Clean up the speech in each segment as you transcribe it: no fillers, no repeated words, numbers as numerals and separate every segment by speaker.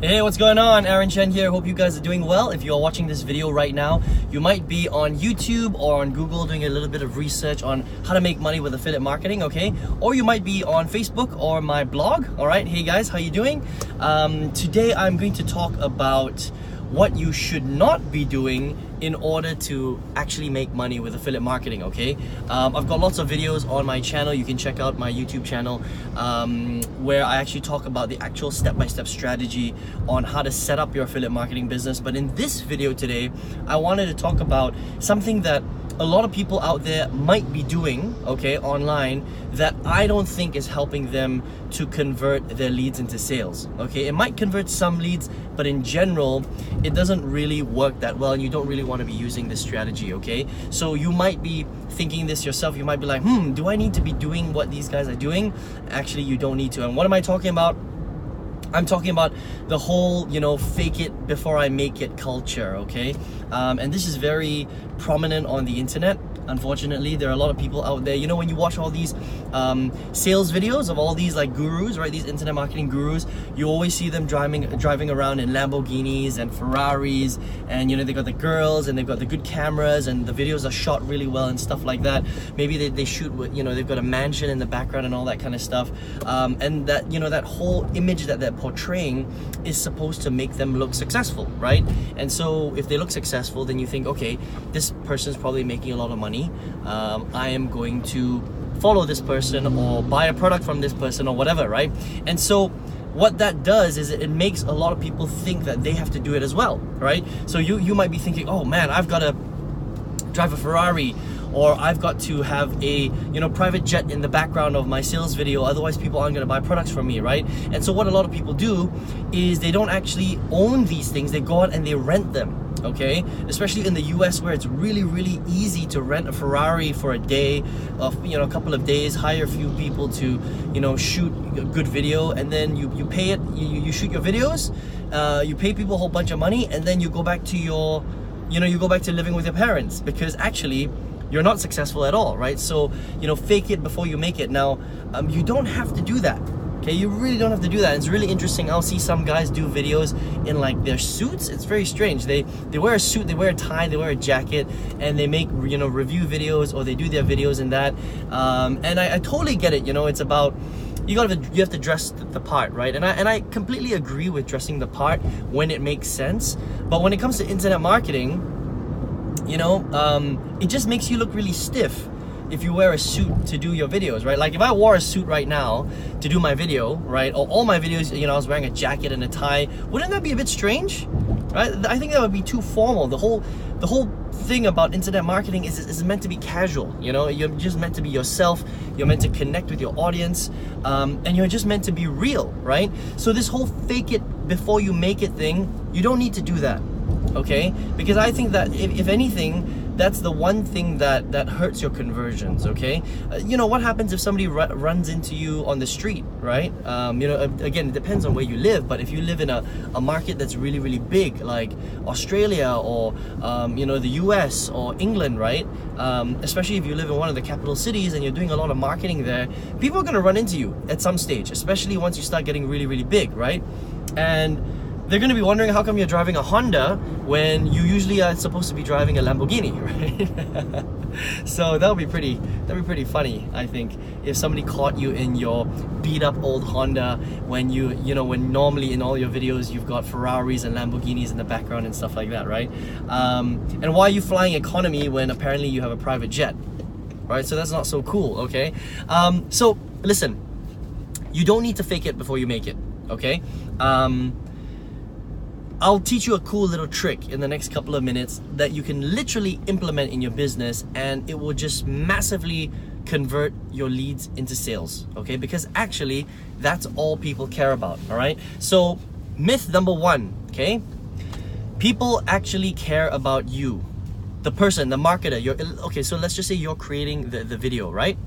Speaker 1: Hey, what's going on? Aaron Chen here. Hope you guys are doing well. If you're watching this video right now, you might be on YouTube or on Google doing a little bit of research on how to make money with affiliate marketing, okay? Or you might be on Facebook or my blog, all right? Hey guys, how you doing? Today I'm going to talk about what you should not be doing in order to actually make money with affiliate marketing, okay? I've got lots of videos on my channel. You can check out my YouTube channel where I actually talk about the actual step-by-step strategy on how to set up your affiliate marketing business. But in this video today, I wanted to talk about something that a lot of people out there might be doing, okay, online, that I don't think is helping them to convert their leads into sales, okay? It might convert some leads, but in general, it doesn't really work that well, and you don't really want to be using this strategy, okay? So you might be thinking this yourself. You might be like, do I need to be doing what these guys are doing? Actually, you don't need to. And what am I talking about? I'm talking about the whole, fake it before I make it culture, okay? And this is very prominent on the internet. Unfortunately, there are a lot of people out there, when you watch all these sales videos of all these like gurus, right? These internet marketing gurus, you always see them driving around in Lamborghinis and Ferraris, and they got the girls and they've got the good cameras and the videos are shot really well and stuff like that. Maybe they shoot with, they've got a mansion in the background and all that kind of stuff. And that, that whole image that they're portraying is supposed to make them look successful, right? And so if they look successful, then you think, okay, this person's probably making a lot of money. I am going to follow this person or buy a product from this person or whatever, right? And so what that does is it makes a lot of people think that they have to do it as well, right? So you might be thinking, oh man, I've got to drive a Ferrari, or I've got to have a private jet in the background of my sales video, otherwise people aren't going to buy products from me, right? And so what a lot of people do is they don't actually own these things. They go out and they rent them, okay? Especially in the US, where it's really, really easy to rent a Ferrari for a day, of a couple of days, hire a few people to shoot a good video, and then you pay it, you shoot your videos, you pay people a whole bunch of money, and then you go back to your you go back to living with your parents, because actually you're not successful at all, right? So, fake it before you make it. Now, you don't have to do that, okay? You really don't have to do that. It's really interesting. I'll see some guys do videos in like their suits. It's very strange. They wear a suit, they wear a tie, they wear a jacket, and they make, review videos, or they do their videos in that. And I totally get it. It's about, you have to dress the part, right? And I completely agree with dressing the part when it makes sense. But when it comes to internet marketing, it just makes you look really stiff if you wear a suit to do your videos, right? Like if I wore a suit right now to do my video, right? Or all my videos, I was wearing a jacket and a tie, wouldn't that be a bit strange, right? I think that would be too formal. The whole thing about internet marketing is meant to be casual, You're just meant to be yourself. You're meant to connect with your audience, and you're just meant to be real, right? So this whole fake it before you make it thing, you don't need to do that, okay? Because I think that if anything, that's the one thing that hurts your conversions, okay? What happens if somebody runs into you on the street, right? Again, it depends on where you live, but if you live in a market that's really, really big, like Australia or, the US or England, right? Especially if you live in one of the capital cities and you're doing a lot of marketing there, people are gonna run into you at some stage, especially once you start getting really, really big, right? And they're going to be wondering how come you're driving a Honda when you usually are supposed to be driving a Lamborghini, right? So that'd be pretty funny, I think, if somebody caught you in your beat up old Honda when when normally in all your videos you've got Ferraris and Lamborghinis in the background and stuff like that, right? And why are you flying economy when apparently you have a private jet, right? So that's not so cool, okay? So listen, you don't need to fake it before you make it, okay? I'll teach you a cool little trick in the next couple of minutes that you can literally implement in your business, and it will just massively convert your leads into sales, okay? Because actually, that's all people care about, all right? So, myth number one, okay? People actually care about you, the person, the marketer. Okay, so let's just say you're creating the video, right?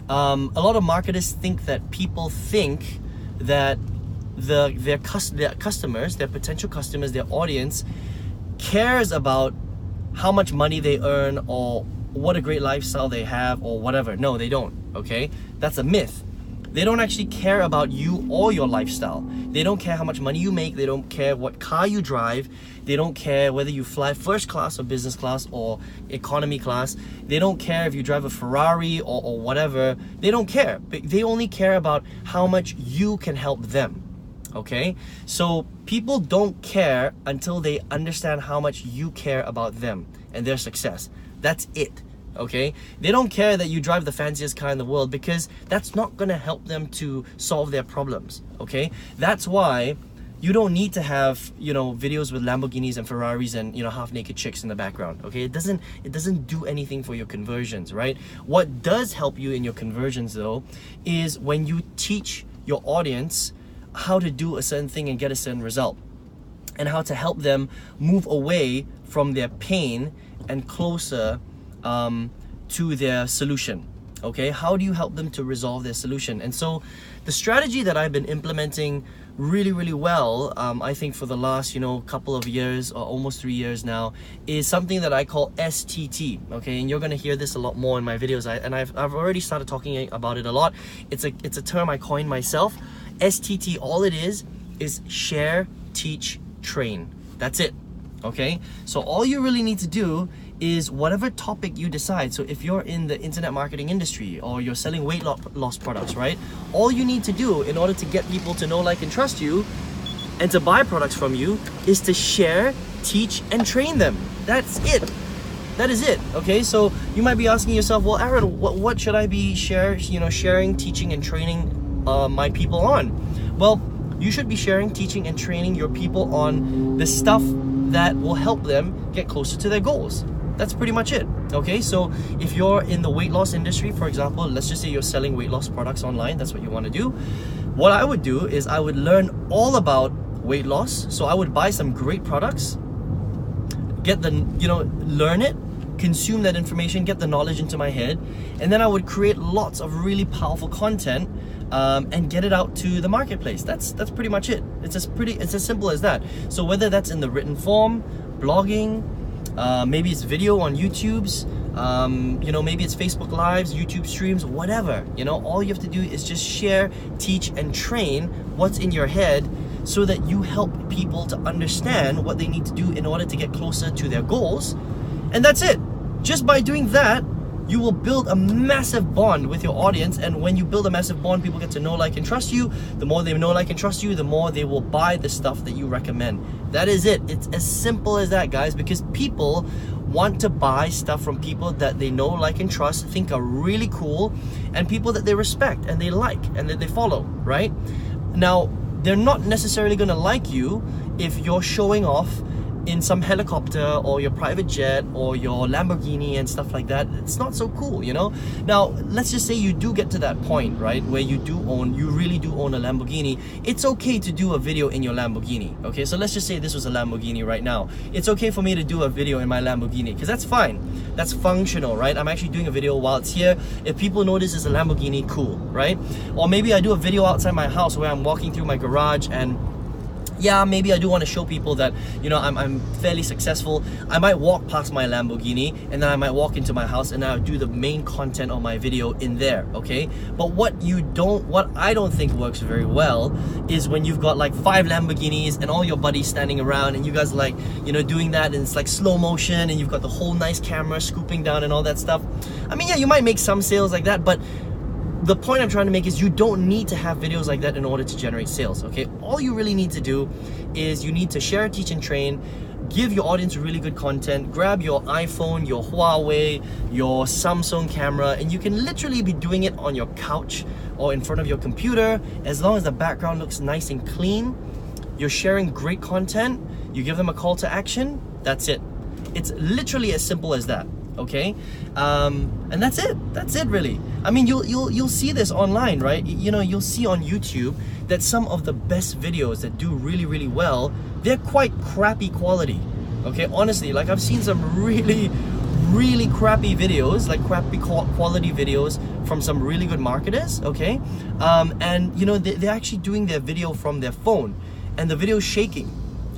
Speaker 1: A lot of marketers think that people think that their customers, their potential customers, their audience cares about how much money they earn or what a great lifestyle they have or whatever. No, they don't, okay? That's a myth. They don't actually care about you or your lifestyle. They don't care how much money you make. They don't care what car you drive. They don't care whether you fly first class or business class or economy class. They don't care if you drive a Ferrari or whatever. They don't care. They only care about how much you can help them. Okay? So people don't care until they understand how much you care about them and their success. That's it. Okay? They don't care that you drive the fanciest car in the world, because that's not gonna help them to solve their problems. Okay? That's why you don't need to have, you know, videos with Lamborghinis and Ferraris and, you know, half-naked chicks in the background. Okay? It doesn't do anything for your conversions, right? What does help you in your conversions though is when you teach your audience how to do a certain thing and get a certain result, and how to help them move away from their pain and closer to their solution. Okay, how do you help them to resolve their solution? And so the strategy that I've been implementing really well, I think for the last, you know, couple of years or almost 3 years now, is something that I call STT. Okay, and you're gonna hear this a lot more in my videos. I've already started talking about it a lot. It's a term I coined myself. STT, all it is share, teach, train. That's it. Okay, so all you really need to do is whatever topic you decide. So if you're in the internet marketing industry or you're selling weight loss products, right? All you need to do in order to get people to know, like, and trust you and to buy products from you is to share, teach, and train them. That's it. That is it. Okay, so you might be asking yourself, well, Aaron, what should I be sharing, teaching, and training my people on? Well, you should be sharing, teaching, and training your people on the stuff that will help them get closer to their goals. That's pretty much it. Okay, so if you're in the weight loss industry, for example, let's just say you're selling weight loss products online, that's what you want to do. What I would do is I would learn all about weight loss. So I would buy some great products, learn it, consume that information, get the knowledge into my head, and then I would create lots of really powerful content and get it out to the marketplace. That's pretty much it. It's as simple as that. So whether that's in the written form, blogging, maybe it's video on YouTube's, maybe it's Facebook Lives, YouTube streams, whatever. All you have to do is just share, teach, and train what's in your head so that you help people to understand what they need to do in order to get closer to their goals. And that's it. Just by doing that, you will build a massive bond with your audience. And when you build a massive bond, people get to know, like, and trust you. The more they know, like, and trust you, the more they will buy the stuff that you recommend. That is it. It's as simple as that, guys, because people want to buy stuff from people that they know, like, and trust, think are really cool, and people that they respect and they like and that they follow, right? Now, they're not necessarily going to like you if you're showing off in some helicopter or your private jet or your Lamborghini and stuff like that. It's not so cool, Now, let's just say you do get to that point, right, where you really do own a Lamborghini. It's okay to do a video in your Lamborghini, okay? So let's just say this was a Lamborghini right now. It's okay for me to do a video in my Lamborghini because that's fine. That's functional, right? I'm actually doing a video while it's here. If people know this is a Lamborghini, cool, right? Or maybe I do a video outside my house where I'm walking through my garage and yeah, maybe I do want to show people that, I'm fairly successful. I might walk past my Lamborghini and then I might walk into my house and I'll do the main content of my video in there, okay? But what I don't think works very well is when you've got like 5 Lamborghinis and all your buddies standing around and you guys like, doing that and it's like slow motion and you've got the whole nice camera scooping down and all that stuff. I mean, yeah, you might make some sales like that, but the point I'm trying to make is you don't need to have videos like that in order to generate sales, okay? All you really need to do is you need to share, teach, and train, give your audience really good content, grab your iPhone, your Huawei, your Samsung camera, and you can literally be doing it on your couch or in front of your computer. As long as the background looks nice and clean, you're sharing great content, you give them a call to action, that's it. It's literally as simple as that. Okay, and that's it really. I mean, you'll see this online, right? You'll see on YouTube that some of the best videos that do really well, they're quite crappy quality. Okay, honestly, like I've seen some really crappy videos, like crappy quality videos from some really good marketers, okay? And they're actually doing their video from their phone and the video's shaking.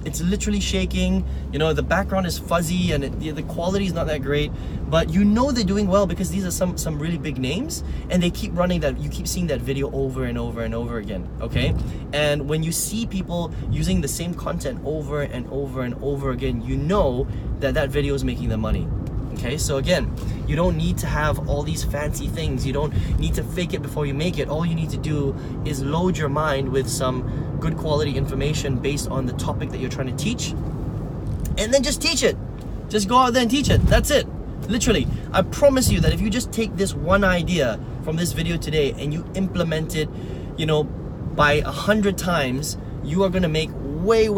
Speaker 1: It's literally shaking. You know, the background is fuzzy and the quality is not that great, but you know they're doing well because these are some really big names, and they keep running that. You keep seeing that video over and over and over again, okay? And when you see people using the same content over and over and over again, you know that that video is making them money. Okay, so again, you don't need to have all these fancy things. You don't need to fake it before you make it. All you need to do is load your mind with some good quality information based on the topic that you're trying to teach, and then just teach it. Just go out there and teach it. That's it. Literally, I promise you that if you just take this one idea from this video today and you implement it, you know, by 100 times, you are going to make way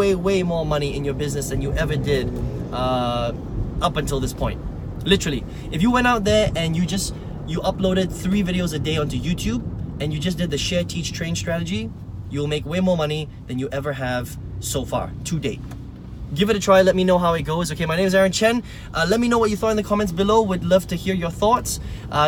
Speaker 1: more money in your business than you ever did up until this point. Literally, if you went out there and you uploaded 3 videos a day onto YouTube and you just did the share, teach, train strategy, you'll make way more money than you ever have so far to date. Give it a try. Let me know how it goes. Okay, my name is Aaron Chen. Let me know what you thought in the comments below. Would love to hear your thoughts.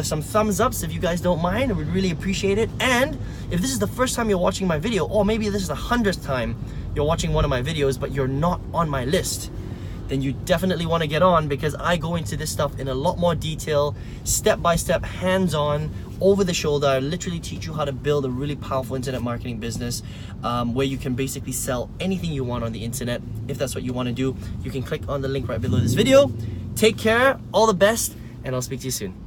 Speaker 1: Some thumbs ups if you guys don't mind. I would really appreciate it. And if this is the first time you're watching my video, or maybe this is the 100th time you're watching one of my videos, but you're not on my list, then you definitely want to get on, because I go into this stuff in a lot more detail, step by step, hands-on, over the shoulder. I literally teach you how to build a really powerful internet marketing business where you can basically sell anything you want on the internet. If that's what you want to do, you can click on the link right below this video. Take care, all the best, and I'll speak to you soon.